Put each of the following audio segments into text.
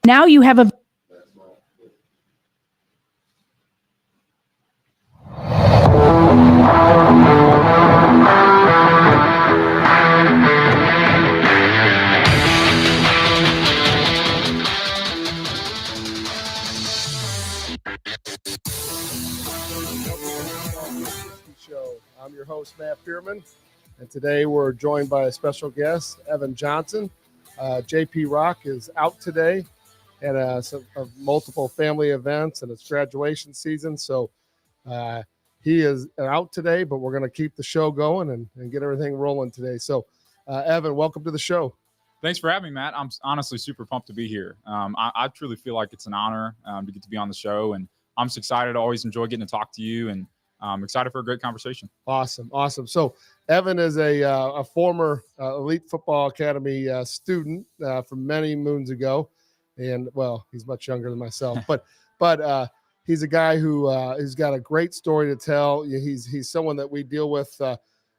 Now you have a Show. I'm your host, Matt Pearman, and today we're joined by a special guest, Evan Johnson. JP Rock is out today at multiple family events and it's graduation season, so he is out today, but we're going to keep the show going and get everything rolling today. So, Evan, welcome to the show. Thanks for having me, Matt. I'm honestly super pumped to be here. I truly feel like it's an honor to get to be on the show, and I'm just excited. I always enjoy getting to talk to you, and I'm excited for a great conversation. Awesome. So Evan is a former Elite Football Academy student from many moons ago, and well, he's much younger than myself, but he's a guy who has got a great story to tell. He's someone that we deal with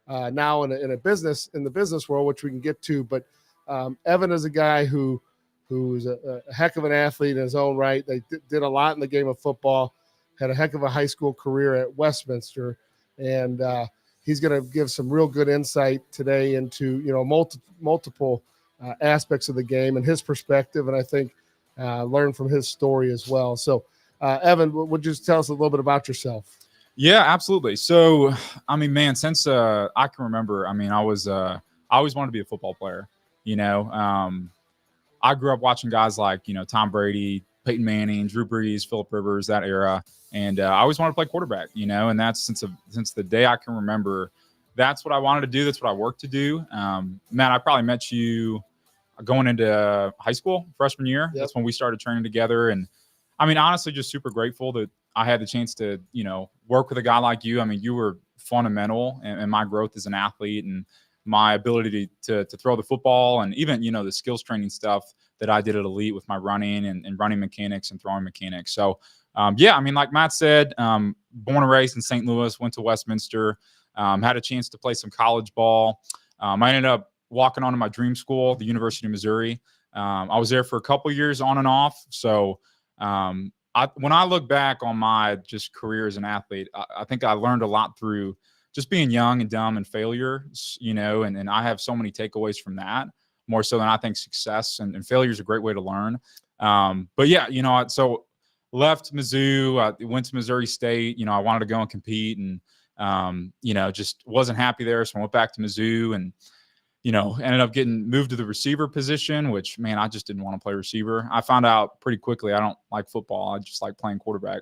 now in the business world, which we can get to. But Evan is a guy who's a heck of an athlete in his own right. They did a lot in the game of football. Had a heck of a high school career at Westminster, and he's going to give some real good insight today into multiple aspects of the game and his perspective, and I think learn from his story as well. So, Evan, would you just tell us a little bit about yourself? Yeah, absolutely. So, I mean, man, since I can remember, I mean, I always wanted to be a football player. I grew up watching guys like Tom Brady, Peyton Manning, Drew Brees, Phillip Rivers, that era. And I always wanted to play quarterback, and that's since the day I can remember, that's what I wanted to do. That's what I worked to do. Matt, I probably met you going into high school, freshman year. Yep. That's when we started training together. And I mean, honestly, just super grateful that I had the chance to, work with a guy like you. I mean, you were fundamental in my growth as an athlete and my ability to throw the football, and even, the skills training stuff that I did at Elite with my running and running mechanics and throwing mechanics. So, yeah, I mean, like Matt said, born and raised in St. Louis, went to Westminster, had a chance to play some college ball. I ended up walking onto my dream school, the University of Missouri. I was there for a couple years on and off. So when I look back on my just career as an athlete, I think I learned a lot through just being young and dumb and failure, and I have so many takeaways from that, more so than I think success and failure is a great way to learn. But yeah, so left Mizzou, I went to Missouri State. I wanted to go and compete, and just wasn't happy there. So I went back to Mizzou and, ended up getting moved to the receiver position, which, man, I just didn't want to play receiver. I found out pretty quickly I don't like football. I just like playing quarterback.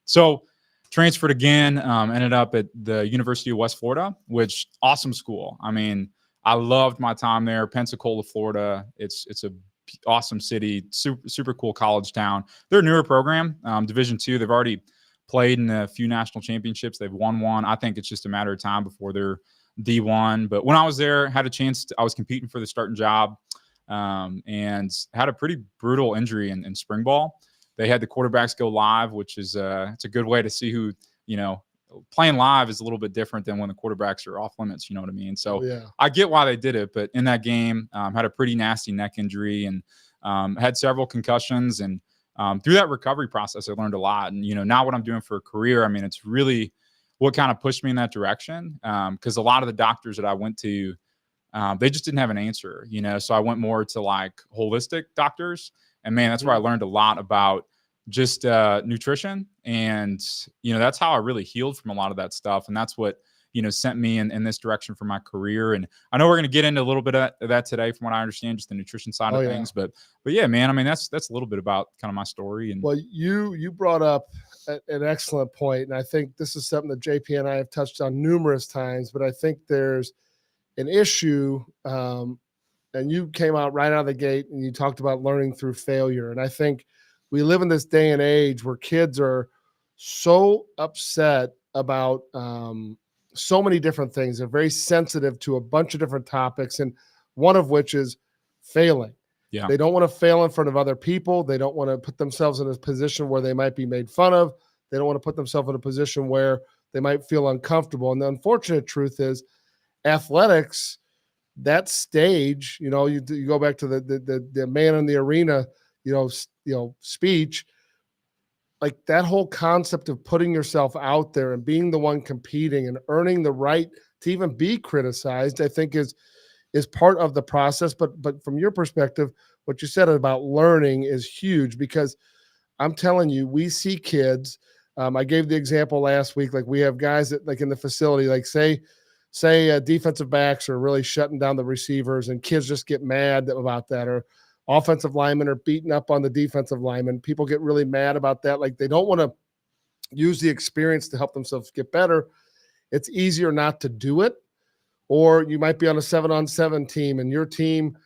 So transferred again, ended up at the University of West Florida, which awesome school. I mean, I loved my time there. Pensacola, Florida. It's a awesome city, super cool college town. They're a newer program, Division II. They've already played in a few national championships. They've won one. I think it's just a matter of time before they're D1. But when I was there, had a chance. I was competing for the starting job, and had a pretty brutal injury in spring ball. They had the quarterbacks go live, which is it's a good way to see who playing live is a little bit different than when the quarterbacks are off limits, you know what I mean? So yeah. I get why they did it, but in that game, had a pretty nasty neck injury and had several concussions. And through that recovery process, I learned a lot. And, now what I'm doing for a career, I mean, it's really what kind of pushed me in that direction. Because a lot of the doctors that I went to, they just didn't have an answer, so I went more to like holistic doctors. And man, that's where I learned a lot about just nutrition. And, that's how I really healed from a lot of that stuff. And that's what, sent me in this direction for my career. And I know we're going to get into a little bit of that today, from what I understand, just the nutrition side of things. But yeah, man, I mean, that's a little bit about kind of my story. And well, you brought up an excellent point. And I think this is something that JP and I have touched on numerous times, but I think there's an issue, and you came out right out of the gate and you talked about learning through failure. And I think we live in this day and age where kids are so upset about so many different things. They're very sensitive to a bunch of different topics, and one of which is failing. Yeah. They don't want to fail in front of other people. They don't want to put themselves in a position where they might be made fun of. They don't want to put themselves in a position where they might feel uncomfortable. And the unfortunate truth is athletics that stage, you know, you go back to the man in the arena, speech, like that whole concept of putting yourself out there and being the one competing and earning the right to even be criticized, I think is part of the process. But from your perspective, what you said about learning is huge, because I'm telling you, we see kids. I gave the example last week, like we have guys that, like in the facility, like say defensive backs are really shutting down the receivers, and kids just get mad about that, or offensive linemen are beating up on the defensive linemen. People get really mad about that. Like they don't want to use the experience to help themselves get better. It's easier not to do it. Or you might be on a 7-on-7 team and your team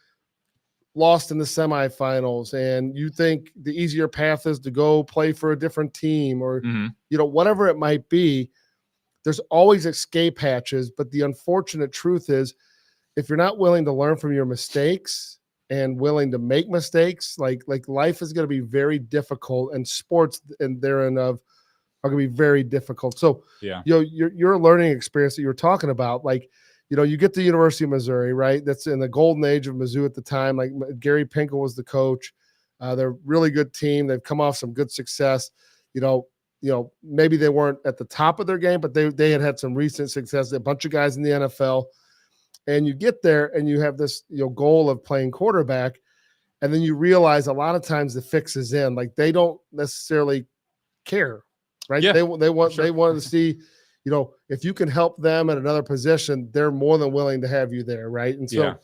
lost in the semifinals, and you think the easier path is to go play for a different team, or, whatever it might be. There's always escape hatches. But the unfortunate truth is, if you're not willing to learn from your mistakes and willing to make mistakes, like life is going to be very difficult, and sports and therein of are going to be very difficult. So, your learning experience that you were talking about, like, you get the University of Missouri, right? That's in the golden age of Mizzou at the time. Like Gary Pinkel was the coach. They're a really good team. They've come off some good success. Maybe they weren't at the top of their game, but they had some recent success. A bunch of guys in the NFL. And you get there and you have this goal of playing quarterback, and then you realize a lot of times the fix is in. Like they don't necessarily care, right? Yeah, they want to see, if you can help them at another position, they're more than willing to have you there, right? And so,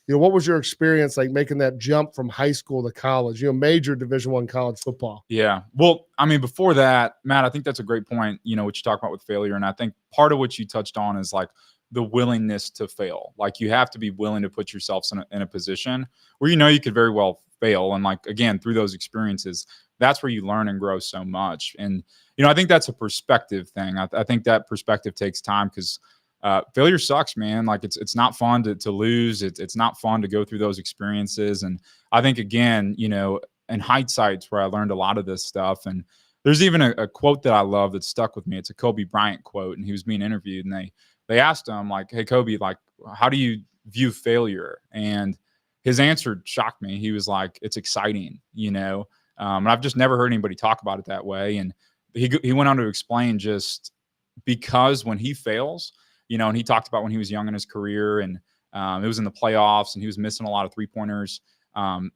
what was your experience like making that jump from high school to college? Major Division I college football. Yeah. Well, I mean, before that, Matt, I think that's a great point. What you talk about with failure, and I think part of what you touched on is like the willingness to fail. Like you have to be willing to put yourself in a position where you could very well fail, and like again through those experiences, that's where you learn and grow so much. And I think that's a perspective thing. I think that perspective takes time, because failure sucks, man. Like it's not fun to lose. It's not fun to go through those experiences. And I think again, in hindsight's where I learned a lot of this stuff. And there's even a quote that I love that stuck with me. It's a Kobe Bryant quote, and he was being interviewed, and they asked him like, "Hey Kobe, like how do you view failure?" And his answer shocked me. He was like, "It's exciting," and I've just never heard anybody talk about it that way. And he went on to explain just because when he fails, and he talked about when he was young in his career, and it was in the playoffs and he was missing a lot of 3-pointers.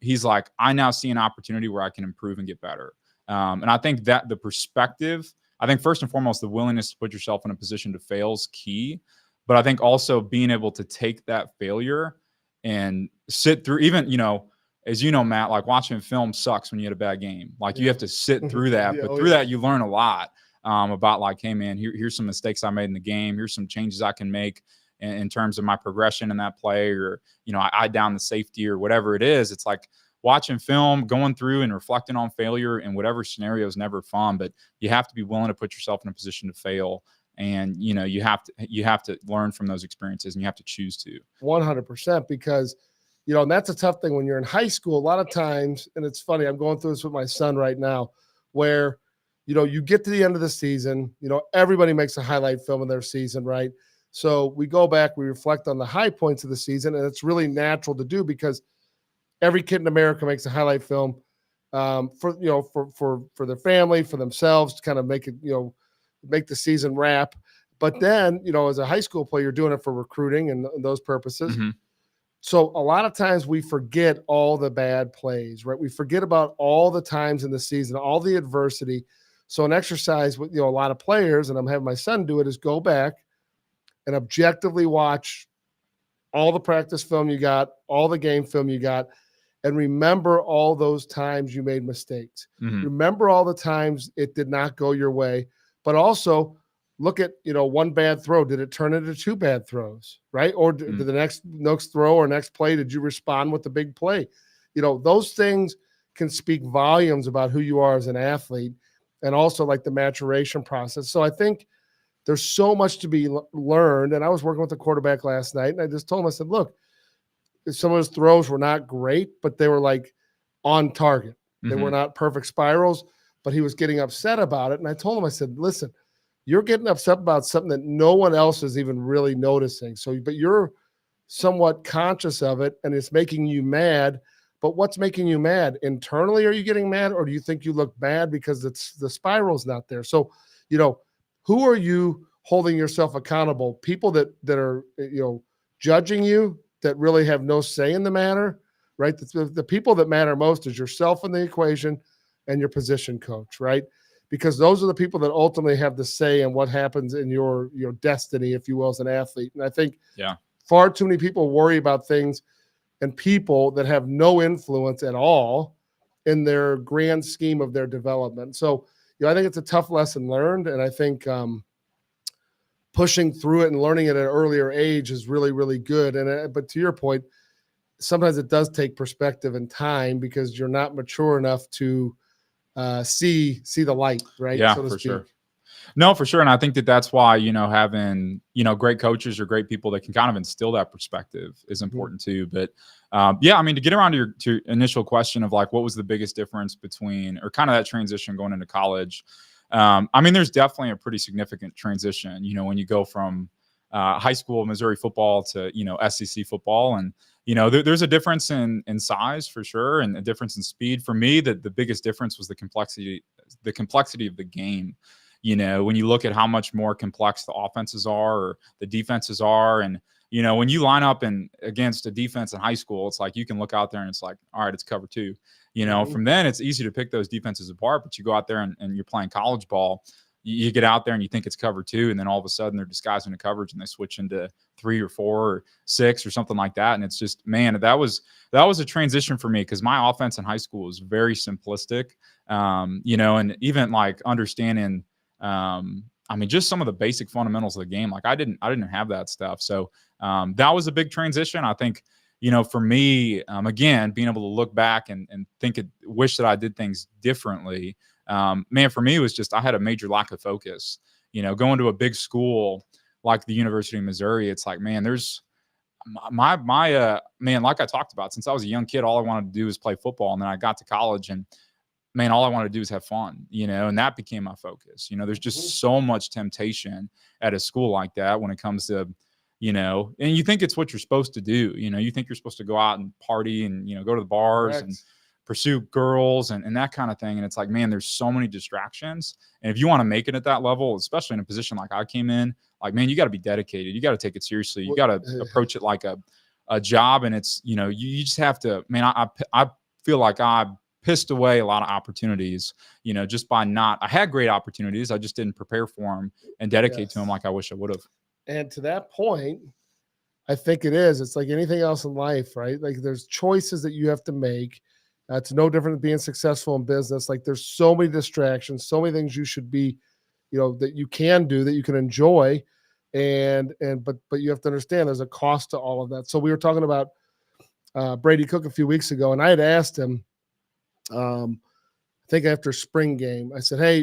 He's like, I now see an opportunity where I can improve and get better. And I think that the perspective, I think first and foremost, the willingness to put yourself in a position to fail is key. But I think also being able to take that failure and sit through, even, as you know, Matt, like watching film sucks when you had a bad game. Like you have to sit through that, but through that you learn a lot about like, hey man, here's some mistakes I made in the game. Here's some changes I can make in terms of my progression in that play, or, I down the safety or whatever it is. It's like watching film, going through and reflecting on failure in whatever scenario is never fun, but you have to be willing to put yourself in a position to fail. And, you have to learn from those experiences, and you have to choose to. 100%, because and that's a tough thing when you're in high school. A lot of times, and it's funny, I'm going through this with my son right now, where, you get to the end of the season, everybody makes a highlight film of their season, right? So we go back, we reflect on the high points of the season, and it's really natural to do because every kid in America makes a highlight film for their family, for themselves, to kind of make it, make the season wrap. But then, as a high school player, you're doing it for recruiting and those purposes. Mm-hmm. So a lot of times we forget all the bad plays, right? We forget about all the times in the season, all the adversity. So an exercise with, a lot of players, and I'm having my son do it, is go back and objectively watch all the practice film you got, all the game film you got, and remember all those times you made mistakes. Mm-hmm. Remember all the times it did not go your way, but also look at, one bad throw. Did it turn into 2 bad throws, right? Or did the next throw or next play, did you respond with the big play? Those things can speak volumes about who you are as an athlete, and also like the maturation process. So I think there's so much to be learned. And I was working with the quarterback last night, and I just told him, I said, look, some of his throws were not great, but they were like on target. They were not perfect spirals, but he was getting upset about it. And I told him, I said, listen, you're getting upset about something that no one else is even really noticing. So, but you're somewhat conscious of it and it's making you mad. But what's making you mad? Internally, are you getting mad, or do you think you look bad because it's the spiral's not there? So, who are you holding yourself accountable? People that are judging you, that really have no say in the matter, right? The people that matter most is yourself in the equation and your position coach, right? Because those are the people that ultimately have the say in what happens in your destiny, if you will, as an athlete. And I think far too many people worry about things and people that have no influence at all in their grand scheme of their development. So, I think it's a tough lesson learned. And I think pushing through it and learning it at an earlier age is really, really good. But to your point, sometimes it does take perspective and time because you're not mature enough to see the light, right? Yeah, so to for speak. sure. No, for sure. And I think that's why, having, great coaches or great people that can kind of instill that perspective is important too. But to get around to your initial question of like, what was the biggest difference between, or kind of that transition going into college? There's definitely a pretty significant transition, when you go from high school Missouri football to, SEC football. And, there's a difference in size for sure. And a difference in speed. For me, the biggest difference was the complexity of the game. When you look at how much more complex the offenses are or the defenses are. And, when you line up against a defense in high school, it's like you can look out there and it's like, all right, it's cover two. From then it's easy to pick those defenses apart, but you go out there and you're playing college ball. You get out there and you think it's cover two, and then all of a sudden they're disguising the coverage and they switch into 3 or 4 or 6 or something like that. And it's just, man, that was a transition for me because my offense in high school was very simplistic, and even like understanding, just some of the basic fundamentals of the game. Like I didn't have that stuff. So that was a big transition. I think, for me, again, being able to look back and wish that I did things differently. For me, it was just I had a major lack of focus. Going to a big school like the University of Missouri, it's like, man, there's like I talked about, since I was a young kid, all I wanted to do was play football. And then I got to college and, man, all I wanted to do is have fun, and that became my focus. There's just so much temptation at a school like that when it comes to, and you think it's what you're supposed to do. You think you're supposed to go out and party and, go to the bars and pursue girls and that kind of thing. And it's like, man, there's so many distractions. And if you want to make it at that level, especially in a position like I came in, like, man, you got to be dedicated. You got to take it seriously. You got to approach it like a job. And it's, you just have to, man, I feel like I pissed away a lot of opportunities, just by I had great opportunities. I just didn't prepare for them and dedicate to them like I wish I would have. And to that point, I think it's like anything else in life, right? Like there's choices that you have to make. It's no different than being successful in business. Like there's so many distractions, so many things you should be, that you can do, that you can enjoy. But you have to understand there's a cost to all of that. So we were talking about Brady Cook a few weeks ago, and I had asked him, I think after spring game, I said, hey,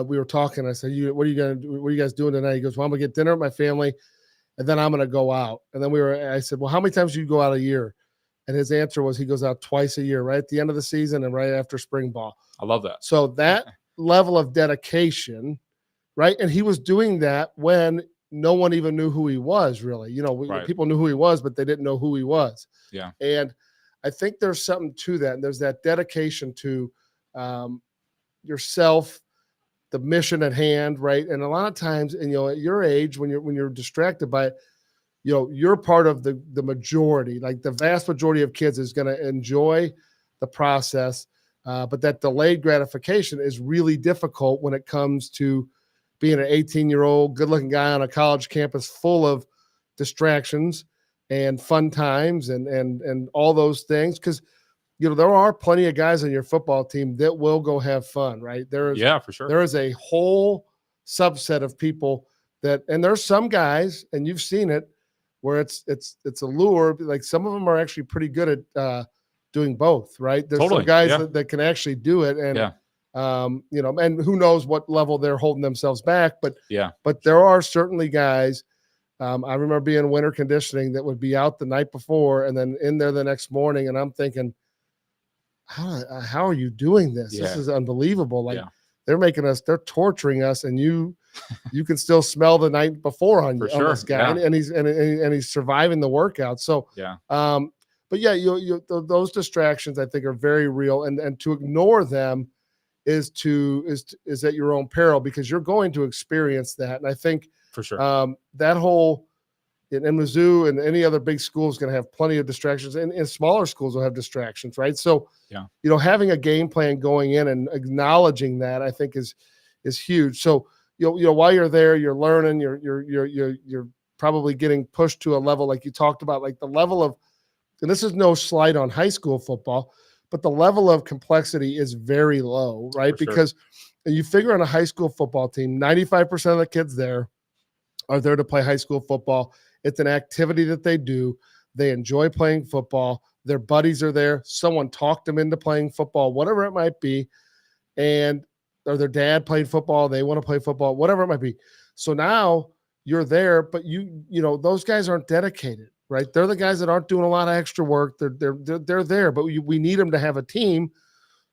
we were talking. I said, what are you guys doing tonight? He goes, well, I'm gonna get dinner with my family and then I'm gonna go out. And then I said, well, how many times do you go out a year? And his answer was he goes out twice a year, right at the end of the season and right after spring ball. I love that. So that level of dedication, right? And he was doing that when no one even knew who he was, really. People knew who he was, but they didn't know who he was. Yeah. And I think there's something to that. And there's that dedication to yourself, the mission at hand, right? And a lot of times, and at your age, when you're distracted by it, you're part of the majority. Like the vast majority of kids is going to enjoy the process, but that delayed gratification is really difficult when it comes to being an 18-year-old, good-looking guy on a college campus full of distractions and fun times and all those things. Because there are plenty of guys on your football team that will go have fun, right? For sure. There is a whole subset of people and there's some guys, and you've seen it, where it's a lure. Like some of them are actually pretty good at doing both, right? There's some guys that can actually do it, and and who knows what level they're holding themselves back, but there are certainly guys. I remember being in winter conditioning that would be out the night before and then in there the next morning, and I'm thinking, how are you doing this? This is unbelievable. Like they're torturing us, and you you can still smell the night before on For on sure, this guy, yeah. and he's surviving the workout. So Yeah, but yeah, those distractions I think are very real, and to ignore them is at your own peril, because you're going to experience that. And I think for sure. that whole in Mizzou and any other big school is going to have plenty of distractions, and smaller schools will have distractions, right? So, Yeah. Having a game plan going in and acknowledging that, I think is huge. So, while you're there, you're learning, you're probably getting pushed to a level like you talked about, like the level of, and this is no slight on high school football, but the level of complexity is very low, right? For sure. Because you figure on a high school football team, 95% of the kids there are there to play high school football. It's an activity that they do. They enjoy playing football. Their buddies are there. Someone talked them into playing football, whatever it might be. Or their dad played football. They want to play football, whatever it might be. So now you're there, but those guys aren't dedicated, right? They're the guys that aren't doing a lot of extra work. They're there, but we need them to have a team.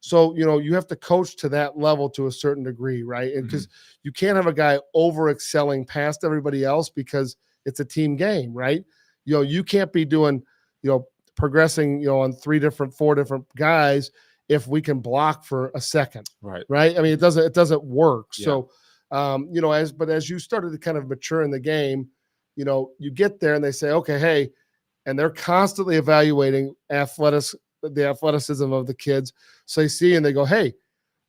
So, you have to coach to that level to a certain degree, right? And because you can't have a guy over excelling past everybody else, because it's a team game, right? You can't be doing, progressing, on 4 different guys if we can block for a second, Right. right? I mean, it doesn't work. Yeah. So, as you started to kind of mature in the game, you get there and they say, okay, hey, and they're constantly evaluating the athleticism of the kids. So they see and they go, hey,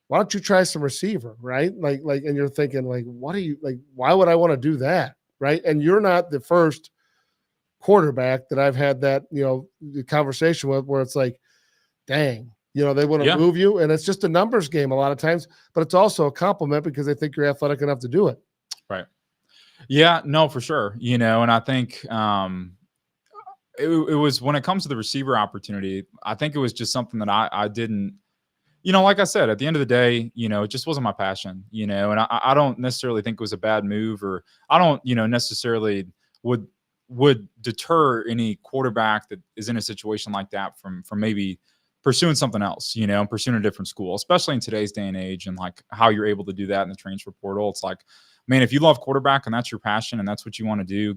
why don't you try some receiver, right? Like, and you're thinking, like, why would I want to do that, right? And you're not the first quarterback that I've had that, the conversation with, where it's like, dang, they want to move you, and it's just a numbers game a lot of times, but it's also a compliment because they think you're athletic enough to do it. Right. Yeah, no, for sure. And I think it was, when it comes to the receiver opportunity, I think it was just something that I didn't, like I said, at the end of the day, it just wasn't my passion, and I don't necessarily think it was a bad move, or I don't, necessarily would deter any quarterback that is in a situation like that from maybe pursuing something else, pursuing a different school, especially in today's day and age, and like how you're able to do that in the transfer portal. It's like, man, if you love quarterback and that's your passion and that's what you want to do,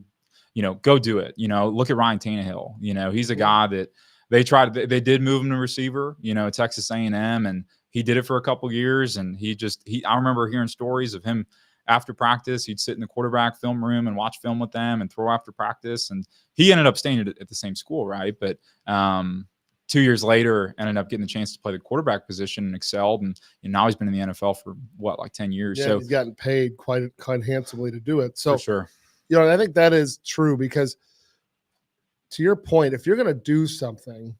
go do it. Look at Ryan Tannehill. He's a guy that they did move him to receiver, Texas A&M, and he did it for a couple years. And I remember hearing stories of him after practice. He'd sit in the quarterback film room and watch film with them and throw after practice. And he ended up staying at the same school, right? But 2 years later, ended up getting the chance to play the quarterback position and excelled. And now he's been in the NFL for like 10 years. Yeah, so he's gotten paid quite handsomely to do it. So for sure. And I think that is true, because to your point, if you're going to do something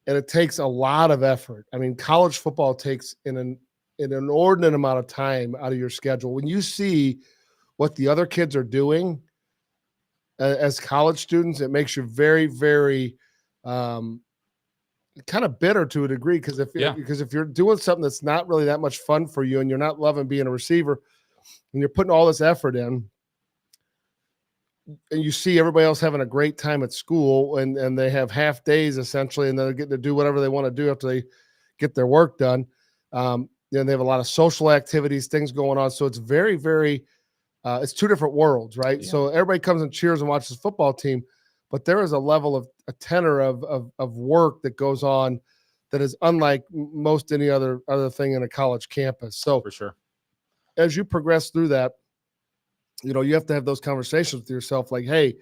and it takes a lot of effort, I mean, college football takes an inordinate amount of time out of your schedule. When you see what the other kids are doing as college students, it makes you very, very kind of bitter to a degree, because if you're doing something that's not really that much fun for you, and you're not loving being a receiver, and you're putting all this effort in, and you see everybody else having a great time at school, and they have half days essentially, and they're getting to do whatever they want to do after they get their work done. They have a lot of social activities, things going on. So it's very, very, it's two different worlds, right? Yeah. So everybody comes and cheers and watches the football team, but there is a level of a tenor of work that goes on that is unlike most any other thing in a college campus. So for sure, as you progress through that, you have to have those conversations with yourself, like, hey,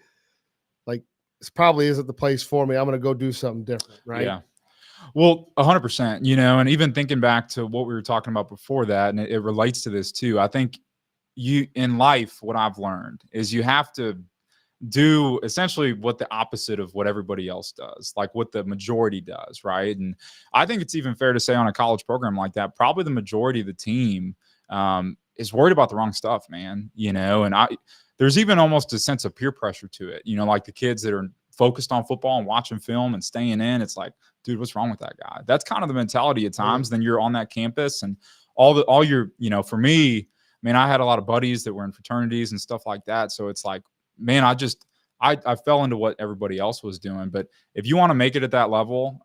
like, this probably isn't the place for me. I'm going to go do something different, right? Yeah. Well, 100%, and even thinking back to what we were talking about before that, and it relates to this too. I think in life, what I've learned is you have to do essentially what the opposite of what everybody else does, like what the majority does, right? And I think it's even fair to say on a college program like that, probably the majority of the team is worried about the wrong stuff, man, and there's even almost a sense of peer pressure to it, like the kids that are focused on football and watching film and staying in. It's like, dude, what's wrong with that guy? That's kind of the mentality at times. Then you're on that campus and all your, for me, I mean, I had a lot of buddies that were in fraternities and stuff like that. So it's like, man, I fell into what everybody else was doing. But if you want to make it at that level,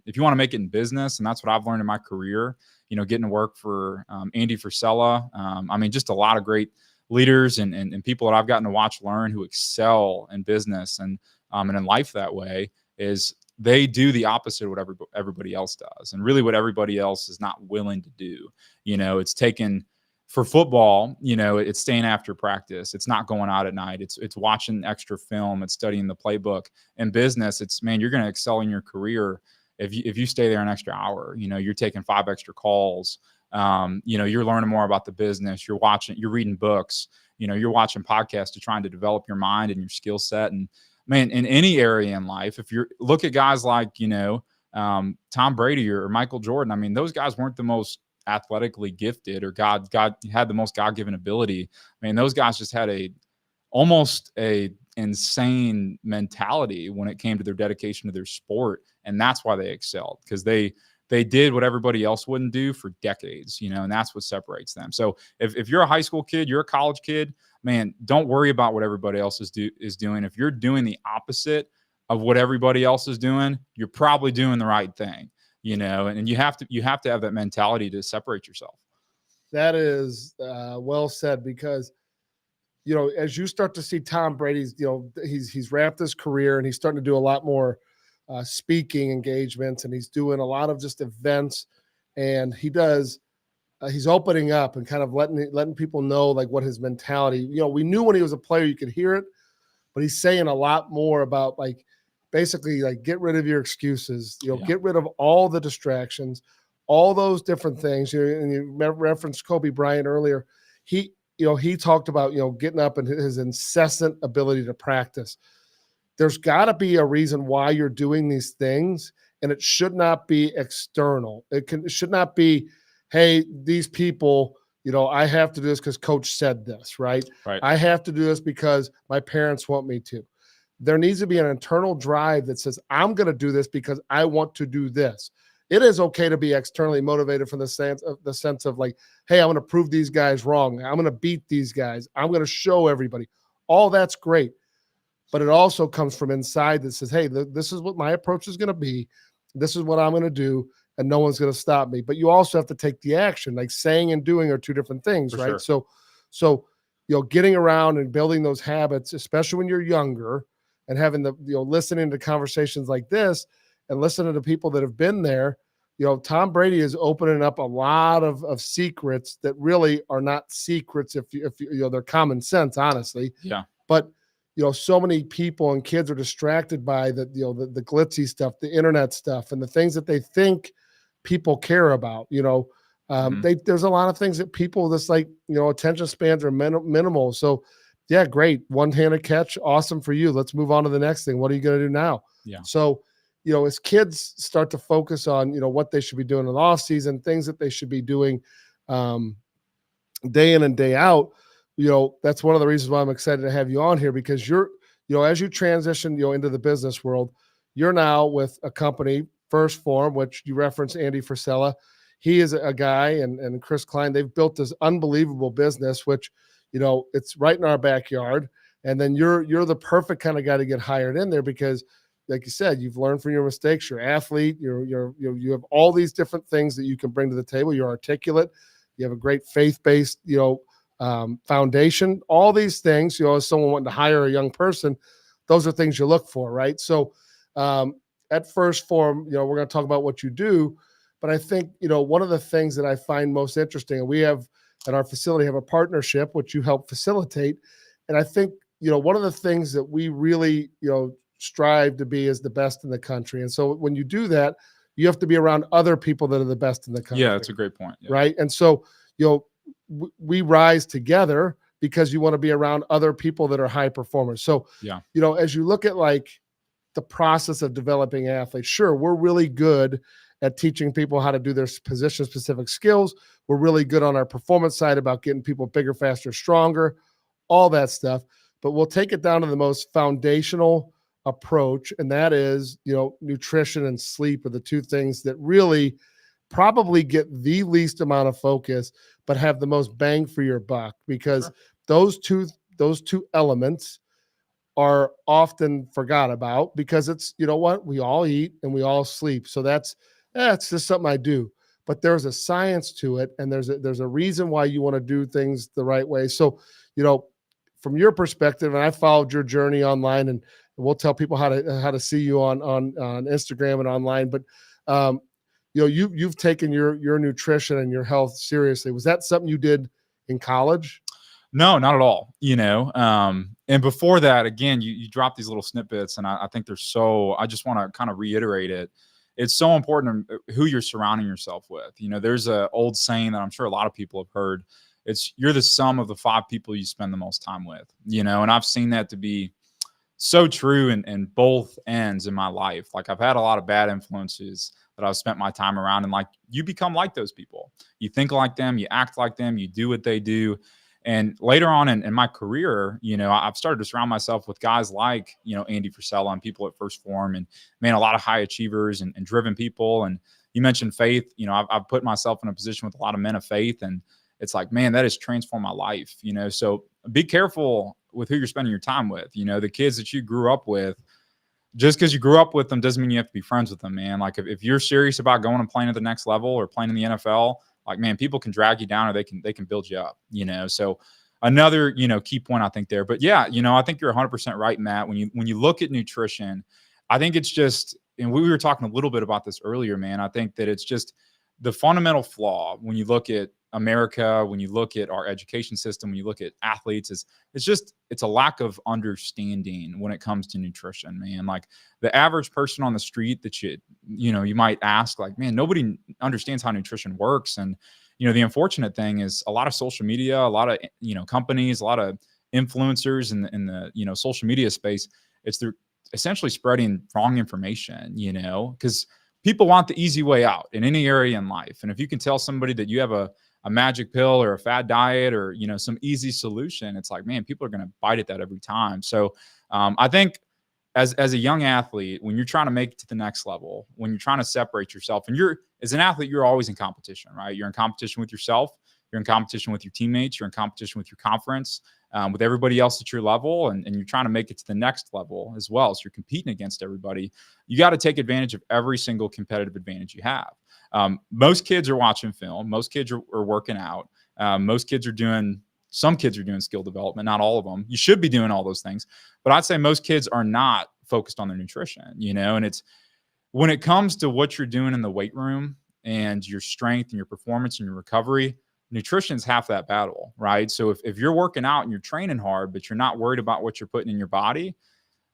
if you want to make it in business, and that's what I've learned in my career, getting to work for Andy Frisella. I mean, just a lot of great leaders and people that I've gotten to watch learn who excel in business and in life that way is they do the opposite of what everybody else does. And really what everybody else is not willing to do. It's taken for football, it's staying after practice. It's not going out at night. It's watching extra film. It's studying the playbook. In business, it's, man, you're going to excel in your career if you stay there an extra hour. You're taking 5 extra calls. You're learning more about the business. You're reading books. You're watching podcasts to trying to develop your mind and your skill set. And man, in any area in life, if you look at guys like Tom Brady or Michael Jordan, I mean, those guys weren't the most athletically gifted or God had the most God-given ability. I mean, those guys just had almost a insane mentality when it came to their dedication to their sport. And that's why they excelled, because they did what everybody else wouldn't do for decades, and that's what separates them. So if you're a high school kid, you're a college kid, man, don't worry about what everybody else is doing. If you're doing the opposite of what everybody else is doing, you're probably doing the right thing. And you have to have that mentality to separate yourself. That is well said, because, as you start to see Tom Brady's, he's wrapped his career and he's starting to do a lot more speaking engagements, and he's doing a lot of just events, and he's opening up and kind of letting people know like what his mentality, we knew when he was a player, you could hear it, but he's saying a lot more about like, basically like get rid of your excuses, get rid of all the distractions, all those different things. And you referenced Kobe Bryant earlier. He talked about, getting up and his incessant ability to practice. There's got to be a reason why you're doing these things, and it should not be external. It should not be, hey, these people, I have to do this because coach said this, right? I have to do this because my parents want me to. There needs to be an internal drive that says, I'm going to do this because I want to do this. It is okay to be externally motivated from the sense of like, hey, I'm going to prove these guys wrong. I'm going to beat these guys. I'm going to show everybody. All that's great. But it also comes from inside that says, hey, this is what my approach is going to be. This is what I'm going to do, and no one's going to stop me. But you also have to take the action. Like saying and doing are two different things, For right? sure. So getting around and building those habits, especially when you're younger, and having listening to conversations like this and listening to people that have been there, Tom Brady is opening up a lot of secrets that really are not secrets if they're common sense, honestly. Yeah. But, so many people and kids are distracted by the glitzy stuff, the internet stuff, and the things that they think people care about. There's a lot of things that people just like, attention spans are minimal. So yeah, great. One-handed catch. Awesome for you. Let's move on to the next thing. What are you going to do now? Yeah. So, as kids start to focus on, what they should be doing in the off season, things that they should be doing day in and day out, that's one of the reasons why I'm excited to have you on here, because you're, as you transition, into the business world, you're now with a company, First Form, which you referenced Andy Frisella. He is a guy, and Chris Klein, they've built this unbelievable business, which, it's right in our backyard. And then you're the perfect kind of guy to get hired in there because, like you said, you've learned from your mistakes. You're an athlete. You have all these different things that you can bring to the table. You're articulate. You have a great faith-based, foundation. All these things, as someone wanting to hire a young person, those are things you look for, right? So at First Form, we're going to talk about what you do, but I think, one of the things that I find most interesting, and we have at our facility have a partnership, which you help facilitate. And I think, one of the things that we really, strive to be is the best in the country. And so when you do that, you have to be around other people that are the best in the country. Yeah, that's a great point. Yeah. Right. And so, we rise together because you want to be around other people that are high performers. So, yeah, as you look at like the process of developing athletes, sure, we're really good at teaching people how to do their position-specific skills. We're really good on our performance side about getting people bigger, faster, stronger, all that stuff. But we'll take it down to the most foundational approach, and that is, nutrition and sleep are the two things that really probably get the least amount of focus, but have the most bang for your buck, because Sure. those two elements are often forgot about because it's, you know what, we all eat and we all sleep. So it's just something I do. But there's a science to it, and there's a reason why you want to do things the right way. So, you know, from your perspective, and I followed your journey online, and we'll tell people how to see you on Instagram and online. But you know, you've taken your nutrition and your health seriously. Was that something you did in college? No, not at all. You know, and before that, again, you drop these little snippets, and I think they're so. I just want to kind of reiterate it. It's so important who you're surrounding yourself with. You know, there's a old saying that I'm sure a lot of people have heard. It's you're the sum of the 5 people you spend the most time with. You know, and I've seen that to be so true in both ends in my life. Like I've had a lot of bad influences that I've spent my time around, and like you become like those people. You think like them, you act like them, you do what they do. And later on in my career, you know, I've started to surround myself with guys like, you know, Andy Frisella and people at First Form, and man, a lot of high achievers and driven people. And you mentioned faith. You know, I've put myself in a position with a lot of men of faith, and it's like, man, that has transformed my life. You know, so be careful with who you're spending your time with. You know, the kids that you grew up with, just because you grew up with them doesn't mean you have to be friends with them, man. Like if you're serious about going and playing at the next level or playing in the NFL, like, man, people can drag you down or they can build you up, you know? So another, you know, key point I think there, but yeah, you know, I think you're 100% right, Matt. When you look at nutrition, I think it's just, and we were talking a little bit about this earlier, man. I think that it's just the fundamental flaw when you look at America, when you look at our education system, when you look at athletes, it's a lack of understanding when it comes to nutrition, man. Like the average person on the street that you might ask, like, man, nobody understands how nutrition works. And, you know, the unfortunate thing is a lot of social media, a lot of, you know, companies, a lot of influencers in the, you know, social media space, they're essentially spreading wrong information, you know, because people want the easy way out in any area in life. And if you can tell somebody that you have a magic pill or a fad diet or, you know, some easy solution, it's like, man, people are going to bite at that every time. So I think as a young athlete, when you're trying to make it to the next level, when you're trying to separate yourself, and as an athlete, you're always in competition, right? You're in competition with yourself. You're in competition with your teammates. You're in competition with your conference, with everybody else at your level. And you're trying to make it to the next level as well. So you're competing against everybody. You got to take advantage of every single competitive advantage you have. Most kids are watching film. Most kids are working out. Some kids are doing skill development, not all of them. You should be doing all those things. But I'd say most kids are not focused on their nutrition, you know, and it's when it comes to what you're doing in the weight room and your strength and your performance and your recovery, nutrition is half that battle, right? So if you're working out and you're training hard, but you're not worried about what you're putting in your body,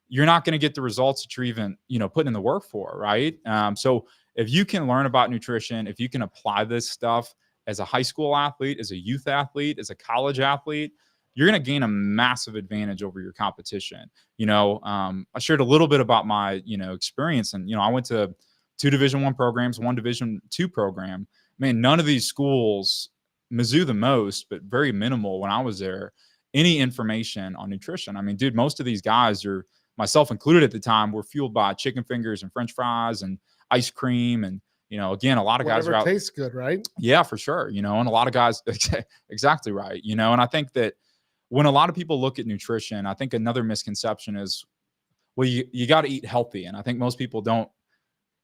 you're not going to get the results that you're even, you know, putting in the work for, right? So if you can learn about nutrition, if you can apply this stuff as a high school athlete, as a youth athlete, as a college athlete, you're going to gain a massive advantage over your competition. You know, I shared a little bit about my, you know, experience, and, you know, I went to 2 Division I programs, 1 Division II program. Man, none of these schools, Mizzou the most, but very minimal when I was there, any information on nutrition. I mean, dude, most of these guys are, myself included at the time, were fueled by chicken fingers and French fries and ice cream. And, you know, again, a lot of guys are out. Tastes good, right? Yeah, for sure. You know, and a lot of guys, exactly right. You know, and I think that when a lot of people look at nutrition, I think another misconception is, well, you got to eat healthy. And I think most people don't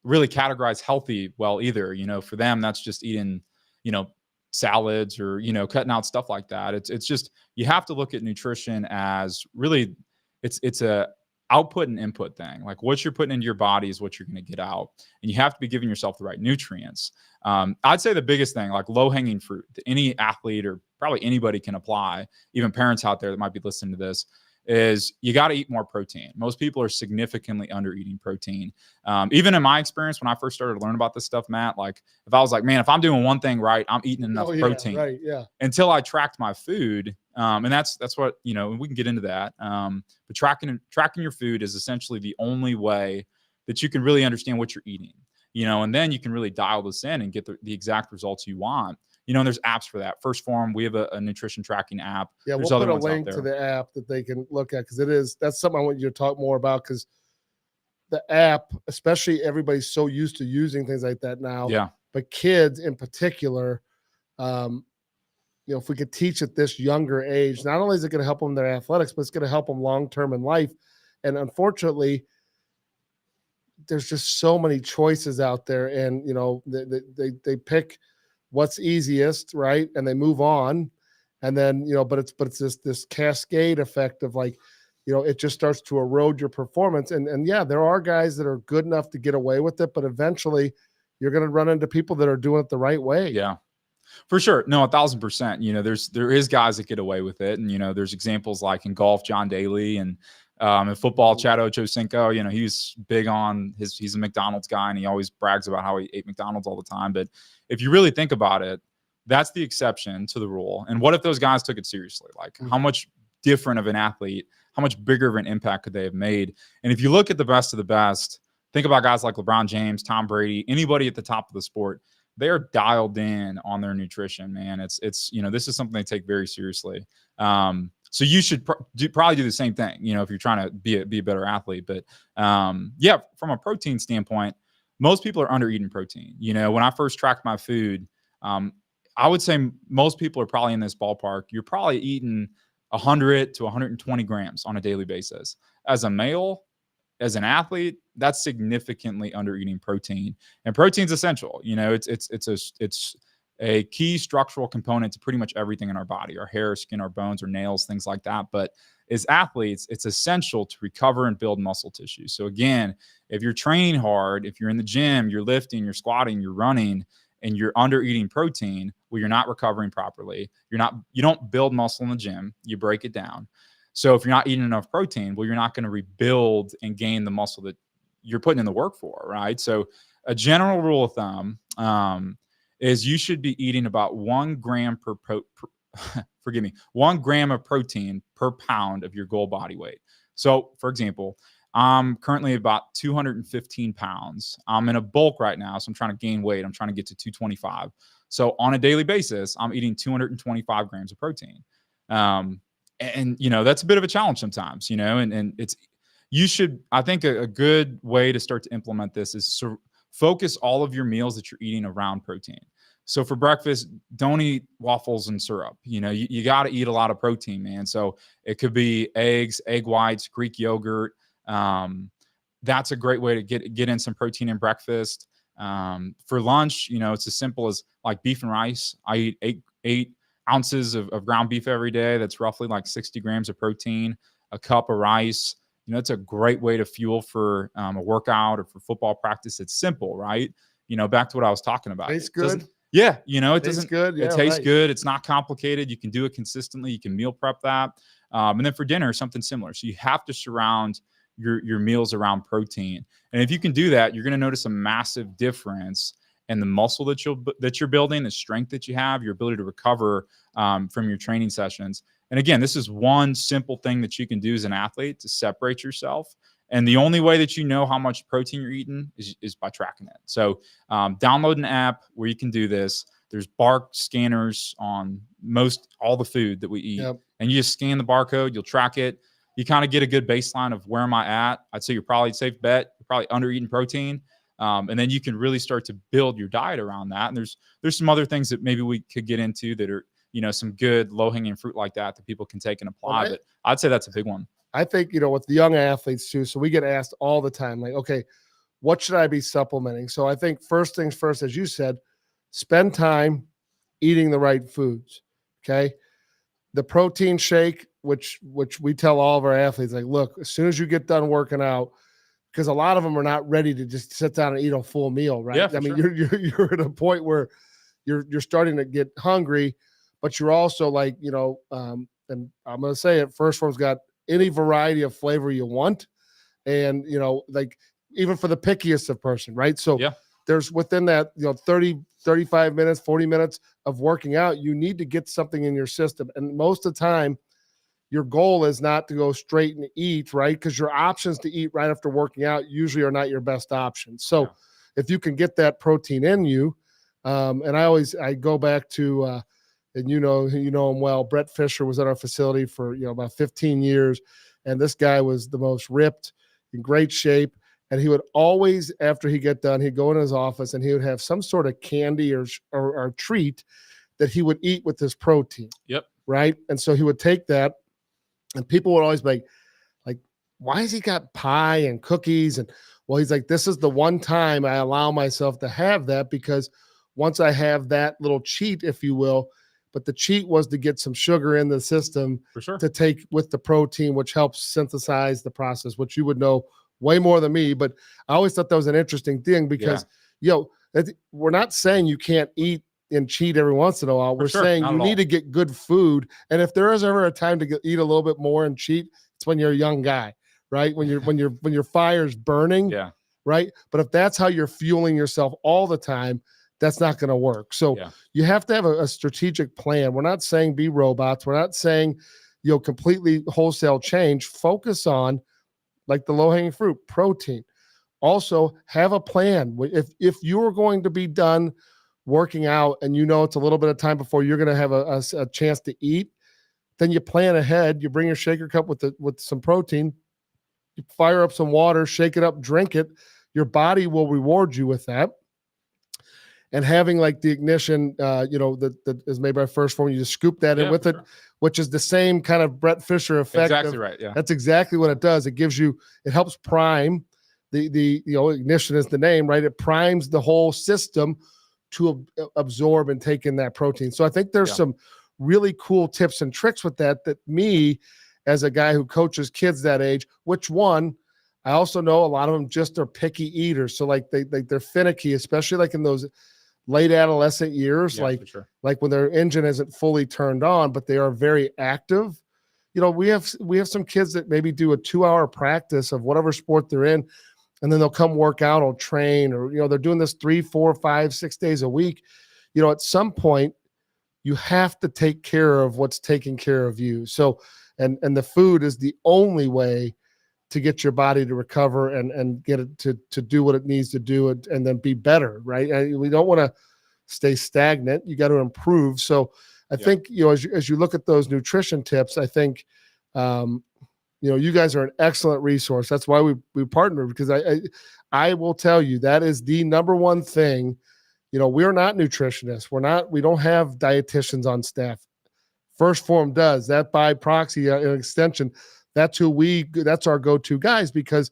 really categorize healthy well either. You know, for them, that's just eating, you know, salads or, you know, cutting out stuff like that. It's just, you have to look at nutrition as really, it's a output and input thing. Like what you're putting into your body is what you're going to get out, and you have to be giving yourself the right nutrients. I'd say the biggest thing, like low hanging fruit, that any athlete or probably anybody can apply, even parents out there that might be listening to this, is you got to eat more protein. Most people are significantly under eating protein. Even in my experience, when I first started to learn about this stuff, Matt, like if I was like, man, if I'm doing one thing right, I'm eating enough protein. Right, yeah. Until I tracked my food. And that's what, you know, we can get into that. But tracking your food is essentially the only way that you can really understand what you're eating, you know, and then you can really dial this in and get the exact results you want. You know, and there's apps for that. First Form, we have a nutrition tracking app. Yeah, there's we'll put a link to the app that they can look at, because that's something I want you to talk more about, because the app, especially everybody's so used to using things like that now. Yeah. But kids in particular, you if we could teach at this younger age, not only is it going to help them in their athletics, but it's going to help them long-term in life. And unfortunately, there's just so many choices out there, and they pick what's easiest, right? And they move on. And then, but it's this cascade effect of like, it just starts to erode your performance. And yeah, there are guys that are good enough to get away with it, but eventually you're going to run into people that are doing it the right way. Yeah, for sure. No, 1,000%. There is guys that get away with it. And, there's examples like in golf, John Daly, and in football, Chad Ochocinco, he's big on he's a McDonald's guy, and he always brags about how he ate McDonald's all the time. But if you really think about it, that's the exception to the rule. And what if those guys took it seriously? Like, how much different of an athlete, how much bigger of an impact could they have made? And if you look at the best of the best, think about guys like LeBron James, Tom Brady, anybody at the top of the sport, they are dialed in on their nutrition, man. It's this is something they take very seriously. So you should probably do the same thing, if you're trying to be a better athlete. But yeah, from a protein standpoint, most people are under eating protein. When I first tracked my food, I would say most people are probably in this ballpark. You're probably eating 100 to 120 grams on a daily basis. As a male, as an athlete, that's significantly under eating protein, and protein's essential. It's a key structural component to pretty much everything in our body, our hair, skin, our bones, our nails, things like that. But as athletes, it's essential to recover and build muscle tissue. So again, if you're training hard, if you're in the gym, you're lifting, you're squatting, you're running, and you're under eating protein, well, you're not recovering properly. You don't build muscle in the gym, you break it down. So if you're not eating enough protein, well, you're not going to rebuild and gain the muscle that you're putting in the work for, right? So a general rule of thumb is you should be eating about 1 gram 1 gram of protein per pound of your goal body weight. So for example, I'm currently about 215 pounds. I'm in a bulk right now, so I'm trying to gain weight. I'm trying to get to 225. So on a daily basis, I'm eating 225 grams of protein. And that's a bit of a challenge sometimes, and I think a good way to start to implement this is focus all of your meals that you're eating around protein. So for breakfast, don't eat waffles and syrup. You got to eat a lot of protein, man. So it could be eggs, egg whites, Greek yogurt. That's a great way to get in some protein in breakfast. For lunch, it's as simple as like beef and rice. I eat eight ounces of ground beef every day. That's roughly like 60 grams of protein, a cup of rice. It's a great way to fuel for a workout or for football practice. It's simple, right? Back to what I was talking about. Tastes good. Yeah. It doesn't, good. Yeah, it tastes good. It's not complicated. You can do it consistently. You can meal prep that. And then for dinner, something similar. So you have to surround your meals around protein. And if you can do that, you're going to notice a massive difference in the muscle that you're building, the strength that you have, your ability to recover from your training sessions. And again, this is one simple thing that you can do as an athlete to separate yourself. And the only way that you know how much protein you're eating is by tracking it. So download an app where you can do this. There's bar scanners on all the food that we eat. Yep. And you just scan the barcode, you'll track it. You kind of get a good baseline of where am I at. I'd say you're probably safe bet. You're probably under eating protein. And then you can really start to build your diet around that. And there's some other things that maybe we could get into that are, some good low-hanging fruit like that people can take and apply. But I'd say that's a big one. I think, with the young athletes too, so we get asked all the time, like, okay, what should I be supplementing? So I think first things first, as you said, spend time eating the right foods, okay? The protein shake, which we tell all of our athletes, like, look, as soon as you get done working out, because a lot of them are not ready to just sit down and eat a full meal, right? Yeah, I mean, sure. you're at a point where you're starting to get hungry, but you're also like, and I'm going to say it, First Form's got any variety of flavor you want. And, like even for the pickiest of person, right? So yeah. There's within that, 30, 35 minutes, 40 minutes of working out, you need to get something in your system. And most of the time, your goal is not to go straight and eat, right? Because your options to eat right after working out usually are not your best options. So if you can get that protein in you, and I go back to, and you know him well, Brett Fisher was at our facility for about 15 years, and this guy was the most ripped, in great shape, and he would always, after he get done, he'd go in his office and he would have some sort of candy or treat that he would eat with his protein. Yep. Right. And so he would take that, and people would always be like, why has he got pie and cookies? And well, he's like, this is the one time I allow myself to have that, because once I have that little cheat, if you will, but the cheat was to get some sugar in the system For sure. to take with the protein, which helps synthesize the process, which you would know way more than me. But I always thought that was an interesting thing, because, we're not saying you can't eat and cheat every once in a while. We're sure, saying not you at need all. to get good food. And if there is ever a time to eat a little bit more and cheat, it's when you're a young guy, right? When your fire's burning, Yeah. right? But if that's how you're fueling yourself all the time, that's not going to work. So Yeah. you have to have a strategic plan. We're not saying be robots. We're not saying, completely wholesale change. Focus on, like, the low-hanging fruit, protein. Also, have a plan. If you're going to be done working out and it's a little bit of time before you're going to have a chance to eat, then you plan ahead. You bring your shaker cup with some protein. You fire up some water, shake it up, drink it. Your body will reward you with that. And having, like, the ignition, that is made by First Form, you just scoop that in with it, which is the same kind of Brett Fisher effect. Exactly right. Yeah. That's exactly what it does. It helps prime the ignition is the name, right? It primes the whole system to absorb and take in that protein. So I think there's some really cool tips and tricks with that me, as a guy who coaches kids that age, I also know a lot of them just are picky eaters. So, like, they're finicky, especially like in those late adolescent years, Yeah, like for sure. like when their engine isn't fully turned on, but they are very active. We have some kids that maybe do a 2-hour practice of whatever sport they're in, and then they'll come work out or train, or they're doing this 3, 4, 5, 6 days a week. At some point, you have to take care of what's taking care of you. So, and the food is the only way to get your body to recover and get it to do what it needs to do, and then be better, right? And we don't want to stay stagnant. You got to improve. So I think, as you look at those nutrition tips, I think, you guys are an excellent resource. That's why we partnered, because I will tell you, that is the number one thing. We're not nutritionists. We don't have dietitians on staff. First Form does that by proxy, an extension. That's our go-to guys, because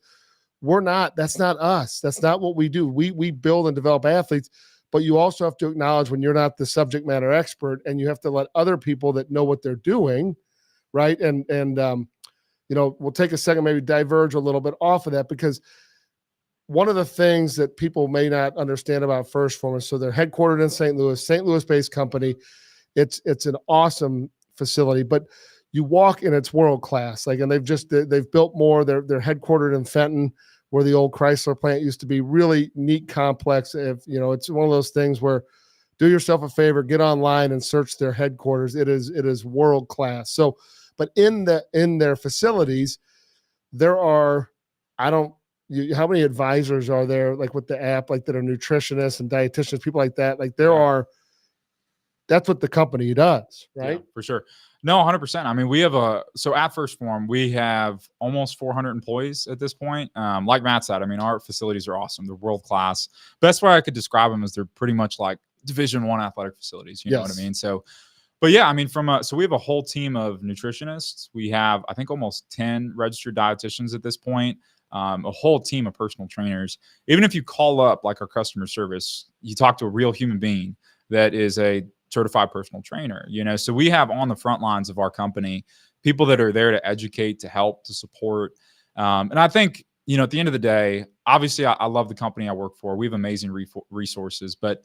that's not us. That's not what we do. We build and develop athletes, but you also have to acknowledge when you're not the subject matter expert, and you have to let other people that know what they're doing, right? And we'll take a second, maybe diverge a little bit off of that, because one of the things that people may not understand about First Form is, so they're headquartered in St. Louis-based company. It's an awesome facility, but you walk and it's world class. Like, and they've built more. They're headquartered in Fenton, where the old Chrysler plant used to be. Really neat complex. It's one of those things where, do yourself a favor, get online and search their headquarters. It is world class. So, but in their facilities, there are, how many advisors are there, like with the app, like, that are nutritionists and dietitians, people like that? Like, that's what the company does, right? Yeah, for sure. No, 100%. I mean, we have at First Form, we have almost 400 employees at this point. Like Matt said, I mean, our facilities are awesome. They're world-class. Best way I could describe them is they're pretty much like Division I athletic facilities. You know what I mean? So, but yeah, I mean, so we have a whole team of nutritionists. We have, I think, almost 10 registered dietitians at this point. A whole team of personal trainers. Even if you call up, like, our customer service, you talk to a real human being that is a certified personal trainer, so we have on the front lines of our company people that are there to educate, to help, to support. And I think, at the end of the day, obviously I love the company I work for. We have amazing resources, but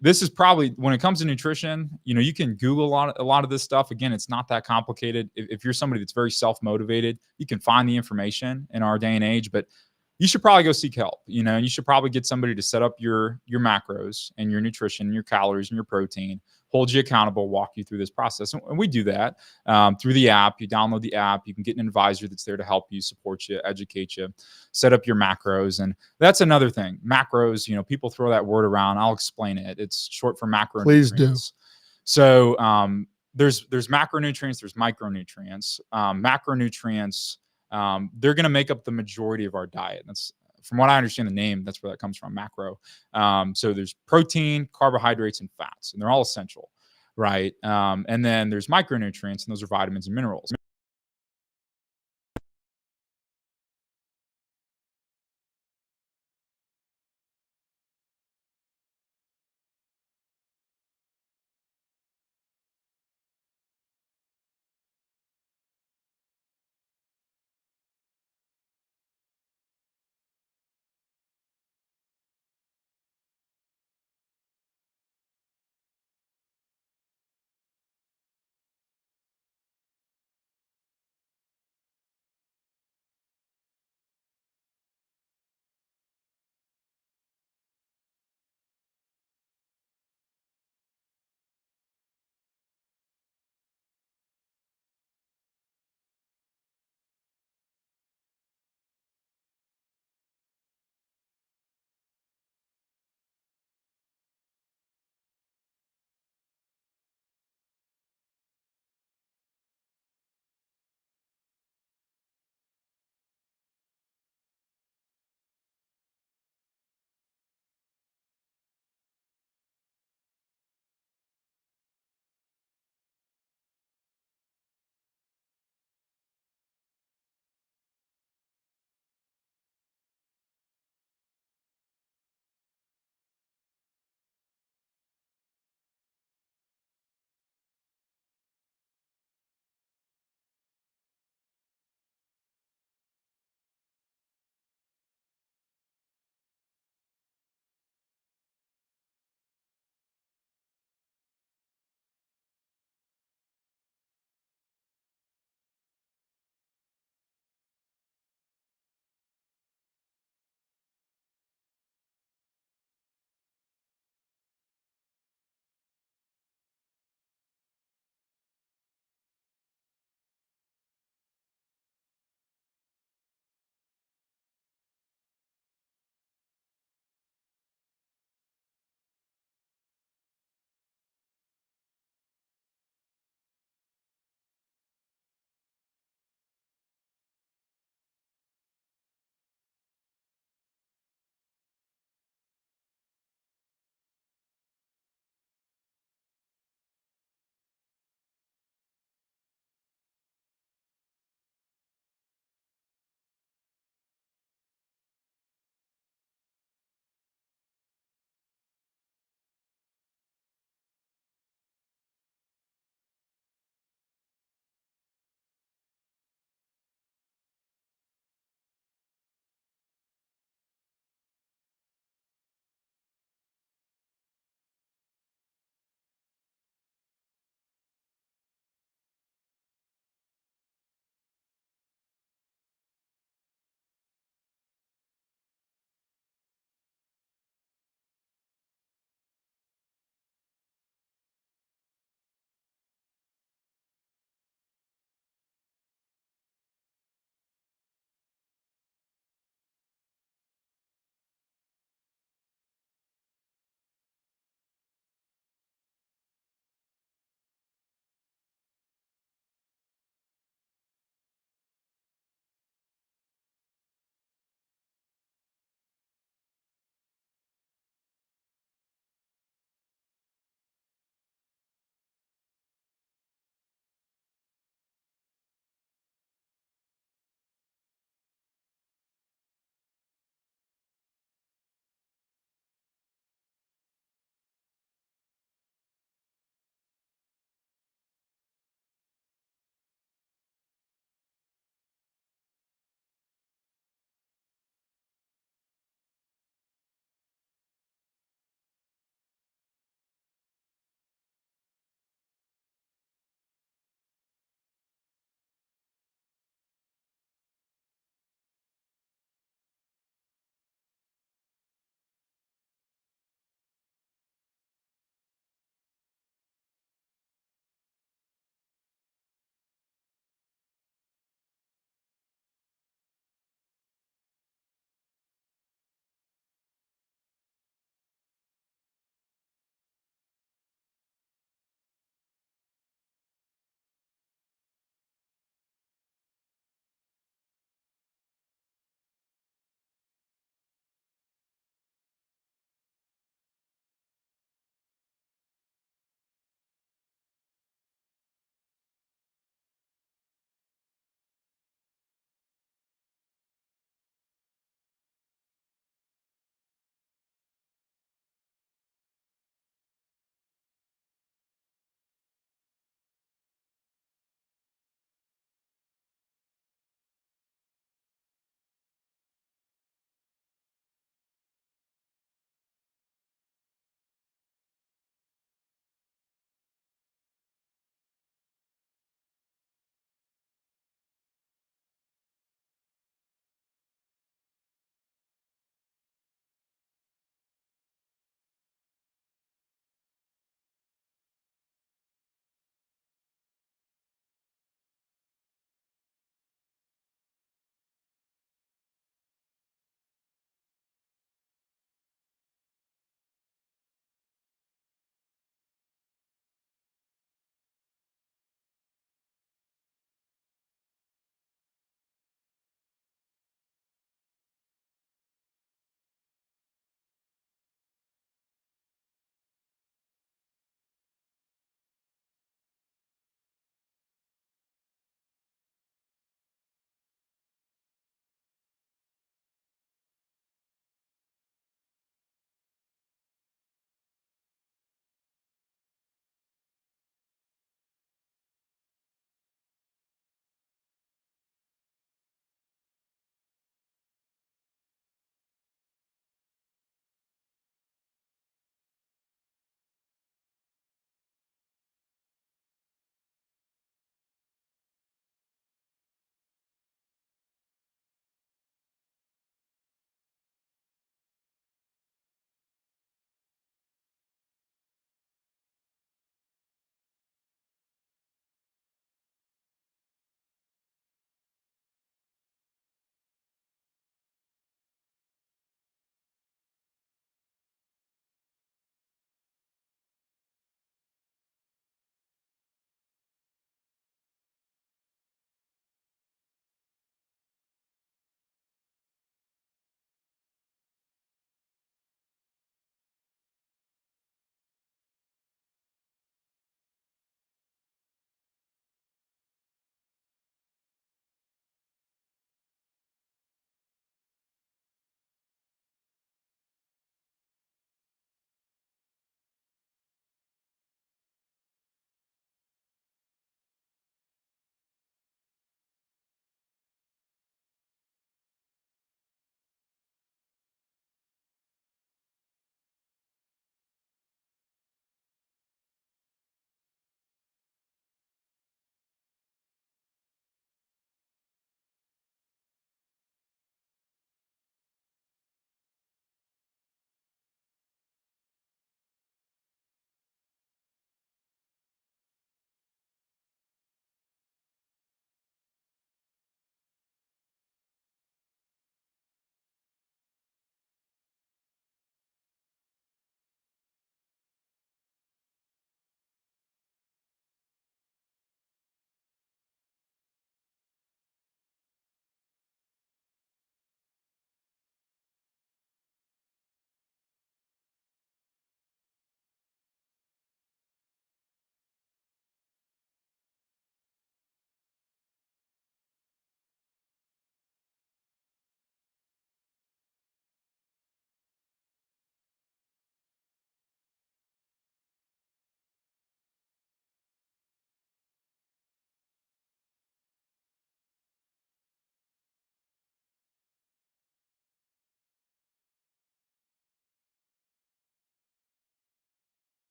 this is probably, when it comes to nutrition, you can Google a lot of this stuff. Again, it's not that complicated. If you're somebody that's very self-motivated, you can find the information in our day and age, but you should probably go seek help, and you should probably get somebody to set up your macros and your nutrition, and your calories and your protein, hold you accountable, walk you through this process. And we do that through the app. You download the app, you can get an advisor that's there to help you, support you, educate you, set up your macros. And that's another thing. Macros, people throw that word around. I'll explain it. It's short for macronutrients. Please do. So there's macronutrients, there's micronutrients. Macronutrients, they're going to make up the majority of our diet. That's, from what I understand the name, that's where that comes from, macro. So there's protein, carbohydrates, and fats, and they're all essential. right? And then there's micronutrients, and those are vitamins and minerals.